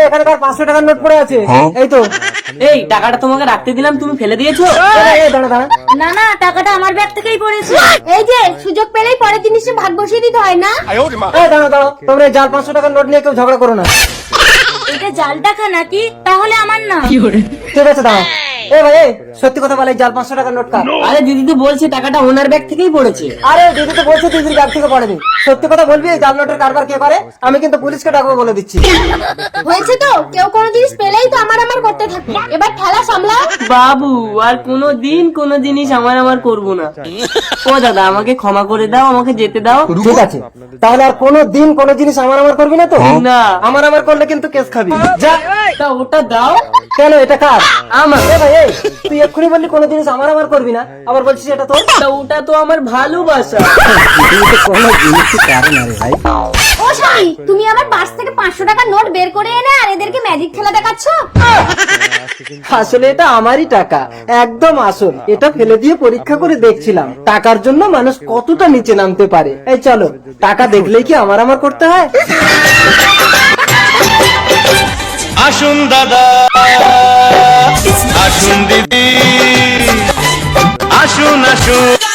এখানকার 500 টাকার নোট পড়ে আছে, এই তো। এই টাকাটা তোমাকে রাখতে দিলাম, তুমি ফেলে দিয়েছো? দাঁড়া দাঁড়া, না না, টাকাটা আমার ব্যাগ থেকেই পড়েছে। এই যে সুযোগ পেলেই পরের জিনিসে ভাগ বসিয়ে দিতে হয় না? দাঁড়া দাঁড়া, তোমরা এই জাল 500 টাকার নোট নিয়ে কেউ ঝগড়া করো না। এটা জাল টাকা নাকি? তাহলে আমার না। ঠিক আছে দাঁড়া। ভাই সত্যি কথা বলে, জাল 500 টাকার নোট কার? আরে দিদি তো বলছে টাকাটা ওনার ব্যাগ থেকেই পড়েছে। আরে দিদি তো বলছে দিদির ব্যাগ থেকে পড়েনি। সত্যি কথা বলবি, এই জাল নোটের কারবার কে করে? আমি কিন্তু পুলিশকে ডাকবো বলে দিচ্ছি। হয়েছে তো, কেউ কোনো জিনিস পেলেই তো আমার করতে থাকে। এবার ঠেলা সামলাও। বাবু আর কোনো জিনিস আমার করবো না। ও দাদা, আমাকে ক্ষমা করে দাও, আমাকে যেতে দাও। ঠিক আছে, তাহলে আর কোনো দিন কোনো জিনিস আমার করবি না তো? না। আমার করলে কিন্তু কেস খাবি। যা। তা ওটা দাও। কেন, এটা কার? আমার। ভাই তুই এক্ষুনি বললি কোনো জিনিস আমার করবি না, আবার বলছিস এটা তোর? তা ওটা তো আমার ভালোবাসা। কোনো জিনিসই কারণ আরে ভাই। ও স্বামী, তুমি আমার পার্স থেকে 500 টাকার নোট বের করে এনে আর এদেরকে ম্যাজিক খেলা দেখাচ্ছ? আসলে এটা আমারই টাকা, একদম আসল। এটা ফেলে দিয়ে পরীক্ষা করে দেখছিলাম টাকার জন্য মানুষ কতটা নিচে নামতে পারে। এই চলো, টাকা দেখলেই কি আমার করতে হয়? আসুন দাদা, আসুন দিদি, আসুন আসুন।